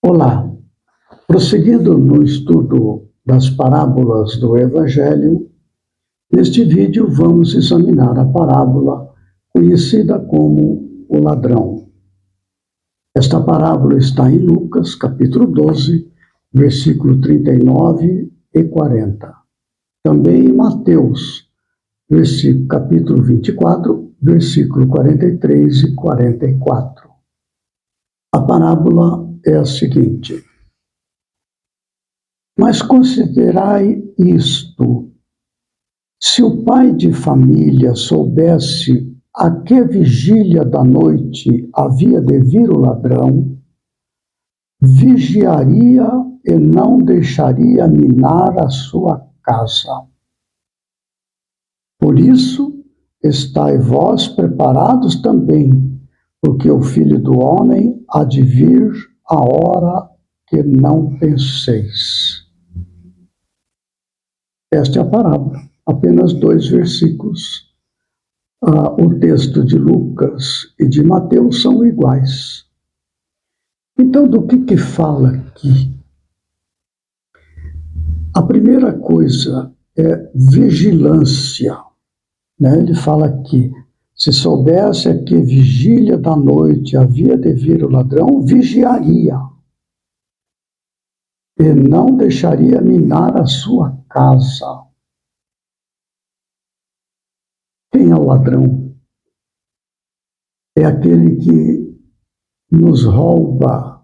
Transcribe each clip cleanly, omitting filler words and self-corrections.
Olá, prosseguindo no estudo das parábolas do Evangelho, neste vídeo vamos examinar a parábola conhecida como o ladrão. Esta parábola está em Lucas, capítulo 12, versículo 39 e 40. Também em Mateus, capítulo 24, versículo 43 e 44. A parábola é a seguinte: mas considerai isto: se o pai de família soubesse a que vigília da noite havia de vir o ladrão, vigiaria e não deixaria minar a sua casa. Por isso, estai vós preparados também, porque o Filho do Homem há de vir a hora que não penseis. Esta é a parábola, apenas 2 versículos. O texto de Lucas e de Mateus são iguais. Então, do que fala aqui? A primeira coisa é vigilância. Ele fala aqui: se soubesse a que vigília da noite havia de vir o ladrão, vigiaria e não deixaria minar a sua casa. Quem é o ladrão? É aquele que nos rouba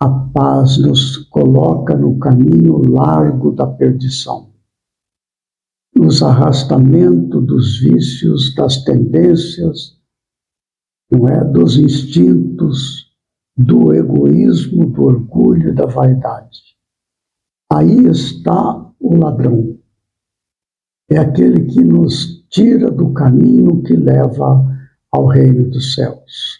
a paz, nos coloca no caminho largo da perdição, nos arrastamentos dos vícios, das tendências, dos instintos, do egoísmo, do orgulho e da vaidade. Aí está o ladrão. É aquele que nos tira do caminho que leva ao reino dos céus.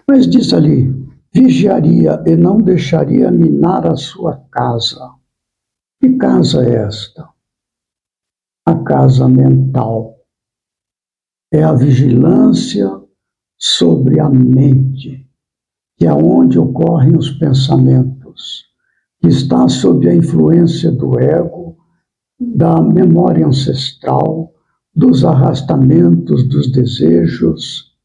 Mas diz ali: vigiaria e não deixaria minar a sua casa. Que casa é esta? A casa mental. É a vigilância sobre a mente, que é onde ocorrem os pensamentos, que está sob a influência do ego, da memória ancestral, dos arrastamentos, dos desejos.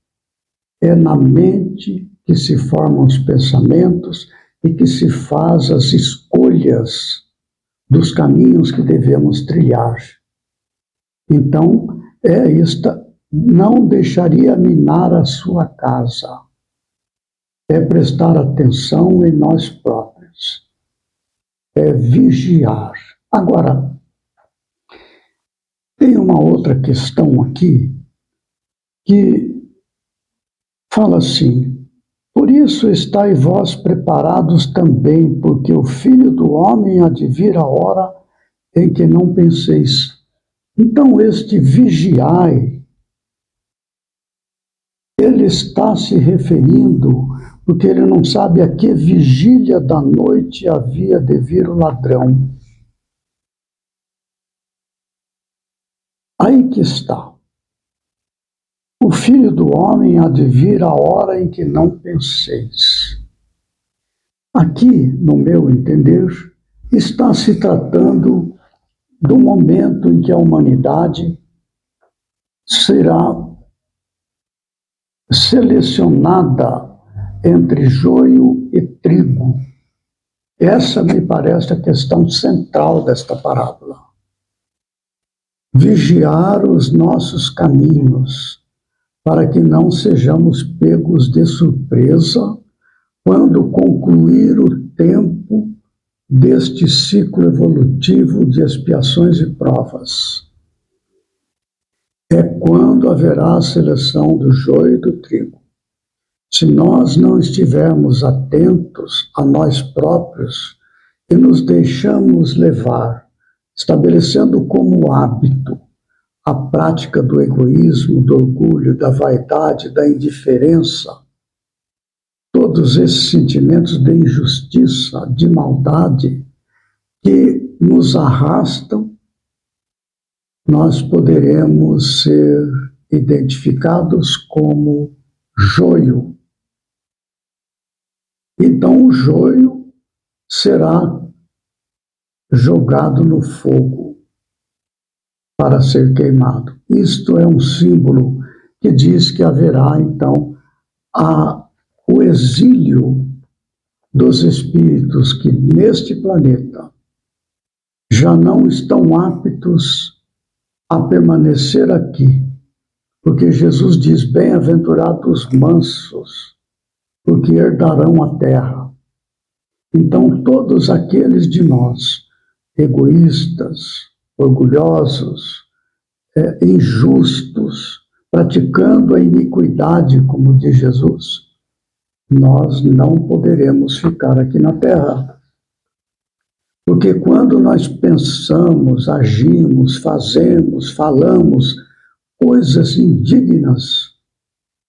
É na mente que se formam os pensamentos e que se faz as escolhas dos caminhos que devemos trilhar. Então, não deixaria minar a sua casa. É prestar atenção em nós próprios. É vigiar. Agora, tem uma outra questão aqui que fala assim: por isso estai vós preparados também, porque o Filho do Homem há de vir a hora em que não penseis. Então, este vigiai, ele está se referindo, porque ele não sabe a que vigília da noite havia de vir o ladrão. Aí que está. O Filho do Homem há de vir a hora em que não penseis. Aqui, no meu entender, está se tratando do momento em que a humanidade será selecionada entre joio e trigo. Essa me parece a questão central desta parábola. Vigiar os nossos caminhos, para que não sejamos pegos de surpresa quando concluir o tempo deste ciclo evolutivo de expiações e provas. É quando haverá a seleção do joio e do trigo. Se nós não estivermos atentos a nós próprios e nos deixamos levar, estabelecendo como hábito a prática do egoísmo, do orgulho, da vaidade, da indiferença, todos esses sentimentos de injustiça, de maldade, que nos arrastam, nós poderemos ser identificados como joio. Então o joio será jogado no fogo para ser queimado. Isto é um símbolo que diz que haverá, então, o exílio dos espíritos que neste planeta já não estão aptos a permanecer aqui, porque Jesus diz: bem-aventurados os mansos, porque herdarão a terra. Então, todos aqueles de nós, egoístas, orgulhosos, injustos, praticando a iniquidade, como diz Jesus, nós não poderemos ficar aqui na terra. Porque quando nós pensamos, agimos, fazemos, falamos coisas indignas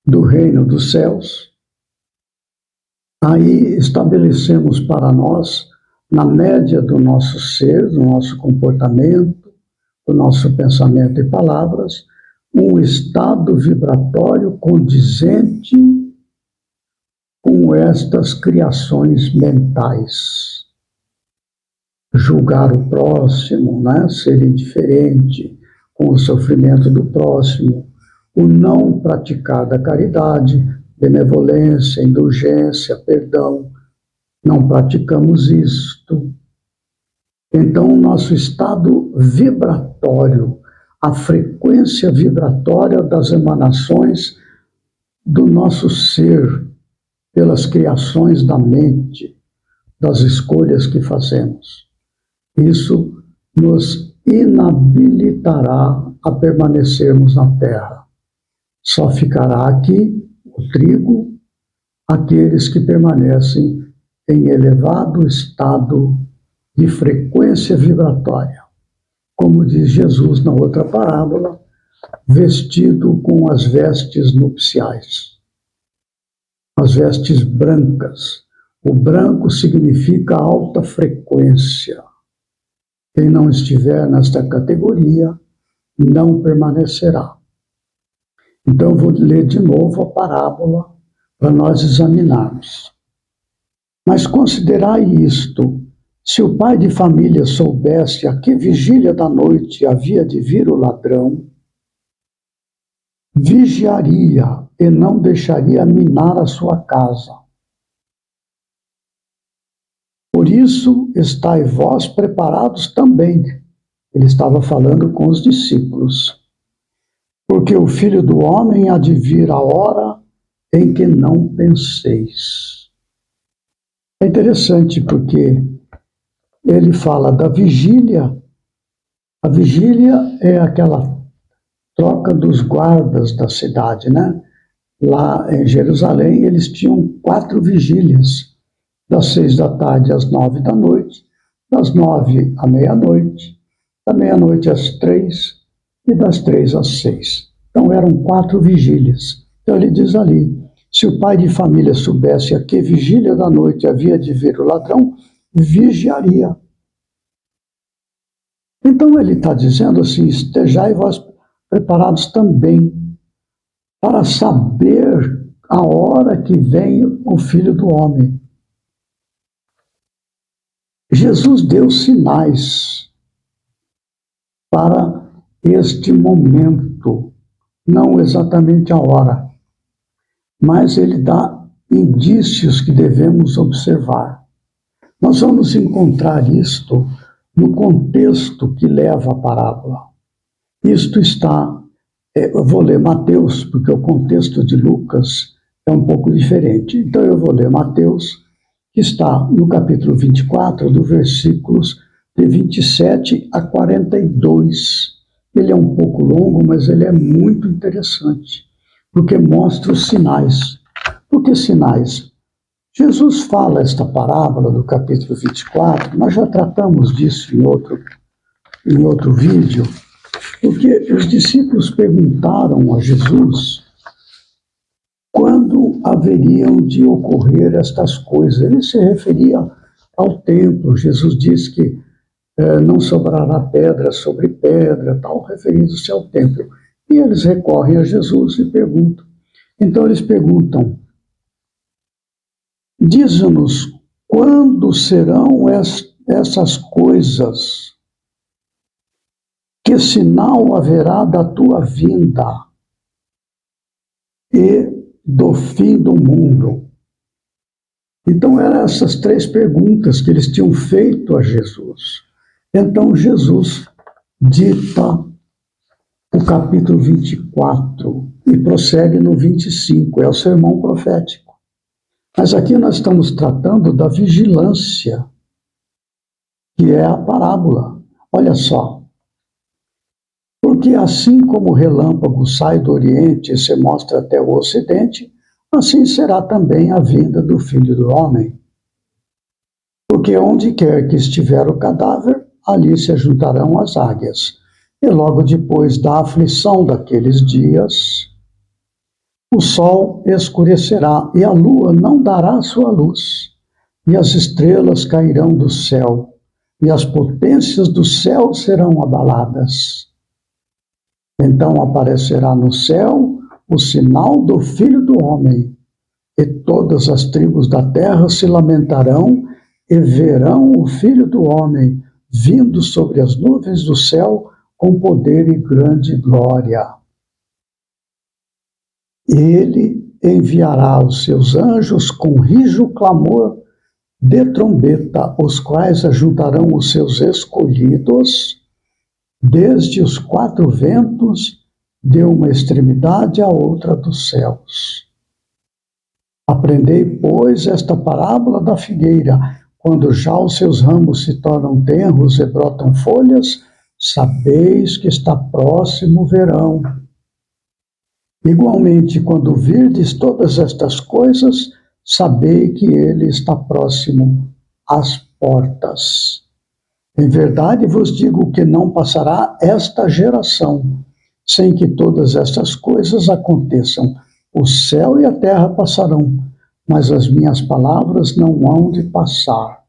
do reino dos céus, aí estabelecemos para nós, na média do nosso ser, do nosso comportamento, do nosso pensamento e palavras, um estado vibratório condizente com estas criações mentais. Julgar o próximo, né? Ser indiferente com o sofrimento do próximo, o não praticar da caridade, benevolência, indulgência, perdão. Não praticamos isto. Então, o nosso estado vibratório, a frequência vibratória das emanações do nosso ser, pelas criações da mente, das escolhas que fazemos. Isso nos inabilitará a permanecermos na Terra. Só ficará aqui o trigo, aqueles que permanecem em elevado estado de frequência vibratória. Como diz Jesus na outra parábola, vestido com as vestes nupciais, as vestes brancas. O branco significa alta frequência. Quem não estiver nesta categoria não permanecerá. Então, eu vou ler de novo a parábola para nós examinarmos. Mas considerai isto: se o pai de família soubesse a que vigília da noite havia de vir o ladrão, vigiaria e não deixaria minar a sua casa. Por isso, estai vós preparados também. Ele estava falando com os discípulos. Porque o Filho do Homem há de vir a hora em que não penseis. É interessante porque ele fala da vigília. A vigília é aquela troca dos guardas da cidade, né? Lá em Jerusalém, eles tinham 4 vigílias, das 6 da tarde às 9 da noite, das 9 à meia-noite, da meia-noite às 3 e das 3 às 6. Então eram 4 vigílias. Então ele diz ali: se o pai de família soubesse a que vigília da noite havia de vir o ladrão, vigiaria. Então ele está dizendo assim: estejai vós preparados também para saber a hora que vem o Filho do Homem. Jesus deu sinais para este momento, não exatamente a hora, mas ele dá indícios que devemos observar. Nós vamos encontrar isto no contexto que leva a parábola. Isto está, eu vou ler Mateus, porque o contexto de Lucas é um pouco diferente. Então eu vou ler Mateus, que está no capítulo 24, do versículos de 27 a 42. Ele é um pouco longo, mas ele é muito interessante, porque mostra os sinais. Por que sinais? Jesus fala esta parábola do capítulo 24, nós já tratamos disso em outro vídeo, porque os discípulos perguntaram a Jesus quando haveriam de ocorrer estas coisas. Ele se referia ao templo. Jesus disse que não sobrará pedra sobre pedra, tal, referindo-se ao templo. E eles recorrem a Jesus e perguntam. Então eles perguntam: Diz-nos quando serão essas coisas, que sinal haverá da tua vinda e do fim do mundo. Então eram essas três perguntas que eles tinham feito a Jesus. Então Jesus dita o capítulo 24 e prossegue no 25, é o sermão profético. Mas aqui nós estamos tratando da vigilância, que é a parábola. Olha só. Porque assim como o relâmpago sai do Oriente e se mostra até o Ocidente, assim será também a vinda do Filho do Homem. Porque onde quer que estiver o cadáver, ali se juntarão as águias. E logo depois da aflição daqueles dias, o sol escurecerá e a lua não dará sua luz, e as estrelas cairão do céu, e as potências do céu serão abaladas. Então aparecerá no céu o sinal do Filho do Homem, e todas as tribos da terra se lamentarão e verão o Filho do Homem vindo sobre as nuvens do céu com poder e grande glória. Ele enviará os seus anjos com rijo clamor de trombeta, os quais ajuntarão os seus escolhidos desde os quatro ventos, de uma extremidade à outra dos céus. Aprendei, pois, esta parábola da figueira. Quando já os seus ramos se tornam tenros e brotam folhas, sabeis que está próximo o verão. Igualmente, quando virdes todas estas coisas, sabei que ele está próximo às portas. Em verdade vos digo que não passará esta geração sem que todas estas coisas aconteçam. O céu e a terra passarão, mas as minhas palavras não hão de passar.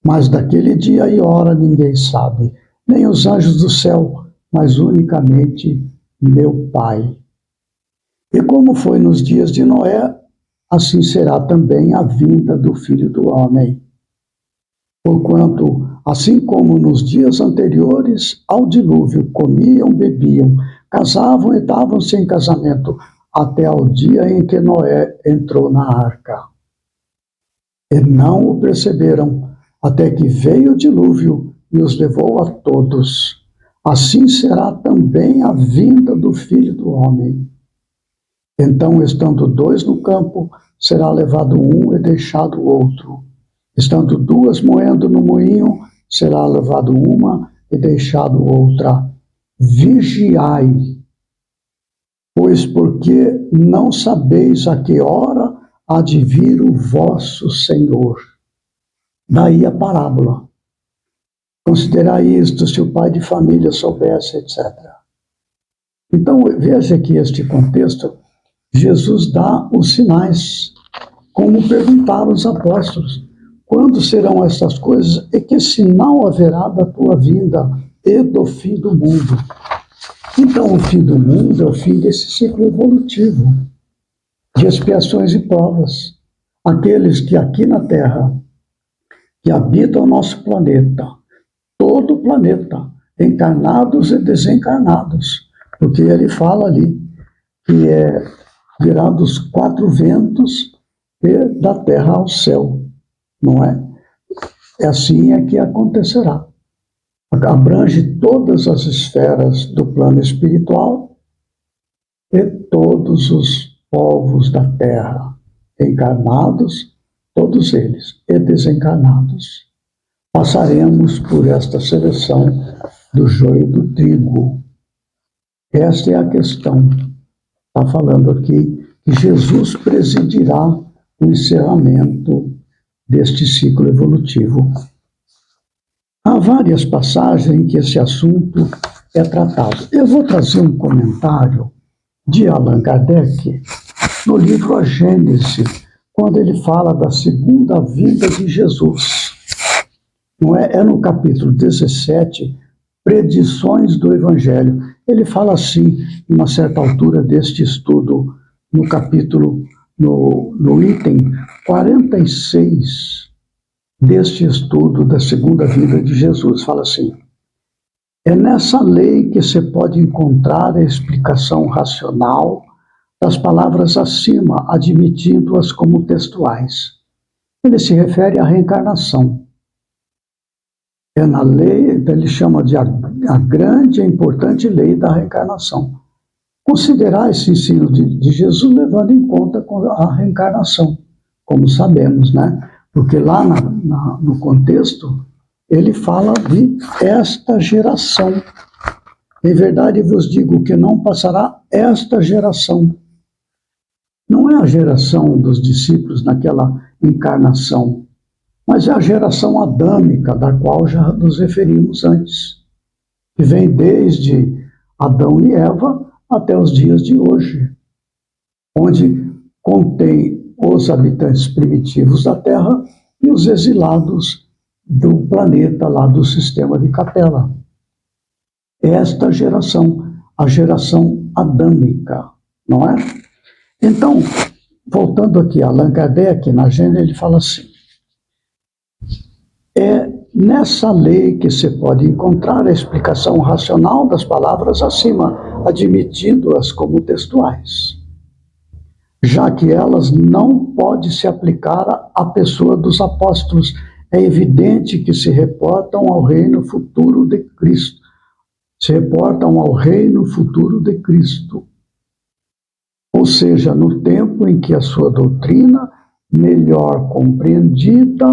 Mas daquele dia e hora ninguém sabe, nem os anjos do céu, mas unicamente meu Pai. E como foi nos dias de Noé, assim será também a vinda do Filho do Homem. Porquanto, assim como nos dias anteriores ao dilúvio, comiam, bebiam, casavam e davam-se em casamento, até ao dia em que Noé entrou na arca. E não o perceberam, até que veio o dilúvio e os levou a todos. Assim será também a vinda do Filho do Homem. Então, estando dois no campo, será levado um e deixado o outro. Estando duas moendo no moinho, será levado uma e deixado outra. Vigiai, pois porque não sabeis a que hora há de vir o vosso Senhor. Daí a parábola. Considerai isto, se o pai de família soubesse, etc. Então, veja que este contexto, Jesus dá os sinais, como perguntaram os apóstolos. Quando serão estas coisas e que sinal haverá da tua vinda e do fim do mundo? Então, o fim do mundo é o fim desse ciclo evolutivo de expiações e provas. Aqueles que aqui na Terra, que habitam o nosso planeta, todo o planeta, encarnados e desencarnados, porque ele fala ali que virá dos quatro ventos e da terra ao céu, não é? É assim é que acontecerá. Abrange todas as esferas do plano espiritual e todos os povos da terra, encarnados, todos eles, e desencarnados. Passaremos por esta seleção do joio e do trigo. Esta é a questão. Está falando aqui que Jesus presidirá o encerramento deste ciclo evolutivo. Há várias passagens em que esse assunto é tratado. Eu vou trazer um comentário de Allan Kardec no livro A Gênese, quando ele fala da segunda vinda de Jesus. Não é? É no capítulo 17, Predições do Evangelho. Ele fala assim, em uma certa altura deste estudo, no capítulo, no item 46 deste estudo da segunda vinda de Jesus. Fala assim: é nessa lei que se pode encontrar a explicação racional das palavras acima, admitindo-as como textuais. Ele se refere à reencarnação. É na lei, ele chama de a grande e importante lei da reencarnação. Considerar esse ensino de Jesus levando em conta a reencarnação, como sabemos, né? Porque lá no contexto, ele fala de esta geração. Em verdade vos digo que não passará esta geração. Não é a geração dos discípulos naquela encarnação, mas é a geração adâmica, da qual já nos referimos antes, que vem desde Adão e Eva até os dias de hoje, onde contém os habitantes primitivos da Terra e os exilados do planeta, lá do sistema de Capela. Esta geração, a geração adâmica, não é? Então, voltando aqui a Allan Kardec, na agenda, ele fala assim: é nessa lei que se pode encontrar a explicação racional das palavras acima, admitindo-as como textuais, já que elas não podem se aplicar à pessoa dos apóstolos. É evidente que se reportam ao reino futuro de Cristo. Se reportam ao reino futuro de Cristo. Ou seja, no tempo em que a sua doutrina, melhor compreendida,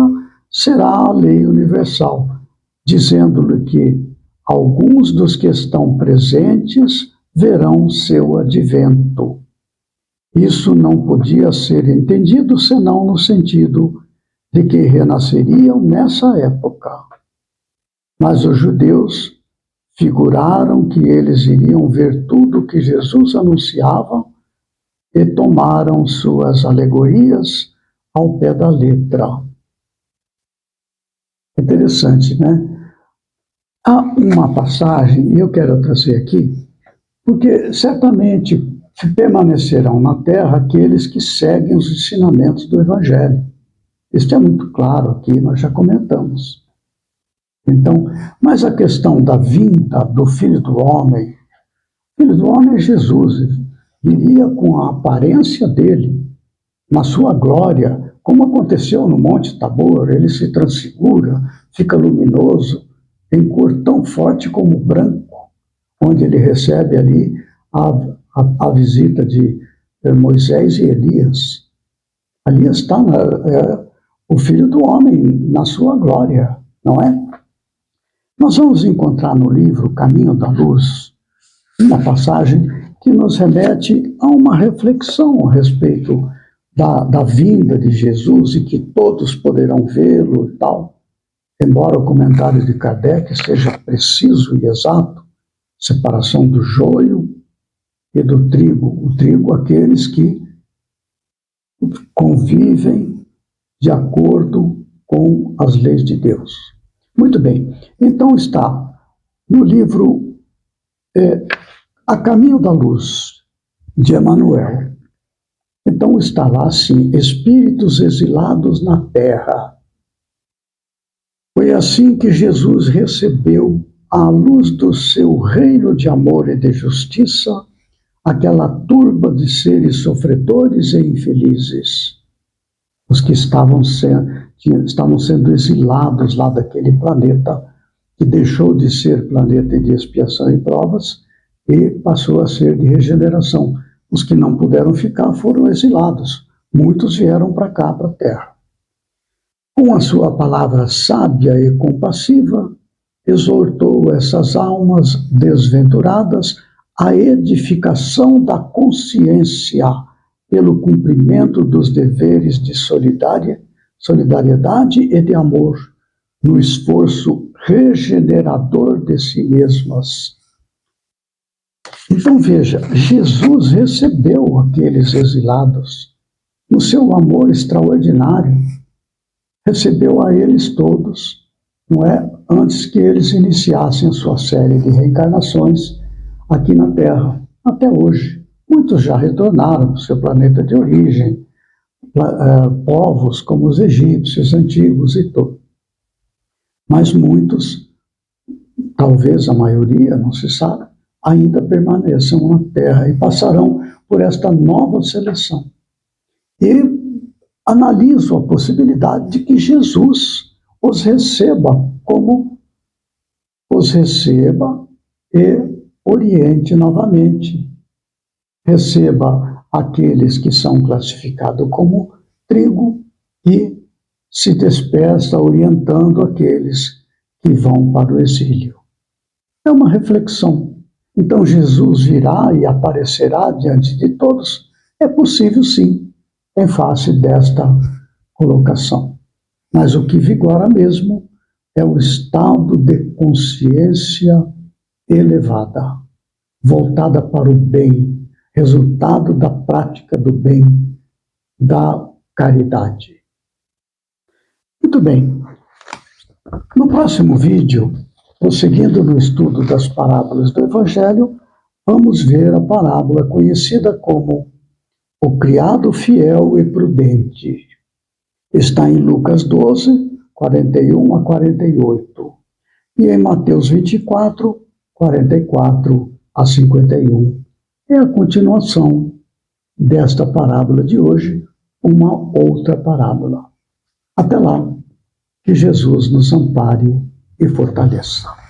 será a lei universal, dizendo-lhe que alguns dos que estão presentes verão seu advento. Isso não podia ser entendido senão no sentido de que renasceriam nessa época. Mas os judeus figuraram que eles iriam ver tudo o que Jesus anunciava e tomaram suas alegorias ao pé da letra. Interessante, né? Há uma passagem, e eu quero trazer aqui, porque certamente permanecerão na terra aqueles que seguem os ensinamentos do Evangelho. Isso é muito claro aqui, nós já comentamos. Então, mas a questão da vinda do Filho do Homem, o Filho do Homem é Jesus, viria com a aparência dele, na sua glória, como aconteceu no Monte Tabor, ele se transfigura, fica luminoso, em cor tão forte como branco, onde ele recebe ali a visita de Moisés e Elias. Ali está o Filho do Homem na sua glória, não é? Nós vamos encontrar no livro Caminho da Luz uma passagem que nos remete a uma reflexão a respeito da vinda de Jesus e que todos poderão vê-lo e tal. Embora o comentário de Kardec seja preciso e exato, separação do joio e do trigo. O trigo, aqueles que convivem de acordo com as leis de Deus. Muito bem, então está no livro A Caminho da Luz, de Emmanuel. Então está lá assim: espíritos exilados na terra. Foi assim que Jesus recebeu à luz do seu reino de amor e de justiça aquela turba de seres sofredores e infelizes, os que estavam sendo exilados lá daquele planeta que deixou de ser planeta de expiação e provas e passou a ser de regeneração. Os que não puderam ficar foram exilados. Muitos vieram para cá, para a Terra. Com a sua palavra sábia e compassiva, exortou essas almas desventuradas à edificação da consciência pelo cumprimento dos deveres de solidariedade e de amor, no esforço regenerador de si mesmas. Então veja, Jesus recebeu aqueles exilados no seu amor extraordinário, recebeu a eles todos, não é? Antes que eles iniciassem a sua série de reencarnações aqui na Terra, até hoje. Muitos já retornaram para o seu planeta de origem, povos como os egípcios antigos e tudo. Mas muitos, talvez a maioria, não se sabe, ainda permaneçam na terra e passarão por esta nova seleção. E analiso a possibilidade de que Jesus os receba e oriente novamente. Receba aqueles que são classificados como trigo e se despeça orientando aqueles que vão para o exílio. É uma reflexão. Então Jesus virá e aparecerá diante de todos? É possível, sim, em face desta colocação. Mas o que vigora mesmo é o estado de consciência elevada, voltada para o bem, resultado da prática do bem, da caridade. Muito bem. No próximo vídeo, prosseguindo no estudo das parábolas do Evangelho, vamos ver a parábola conhecida como o criado fiel e prudente. Está em Lucas 12, 41 a 48, e em Mateus 24, 44 a 51. É a continuação desta parábola de hoje, uma outra parábola. Até lá, que Jesus nos ampare e fortaleça.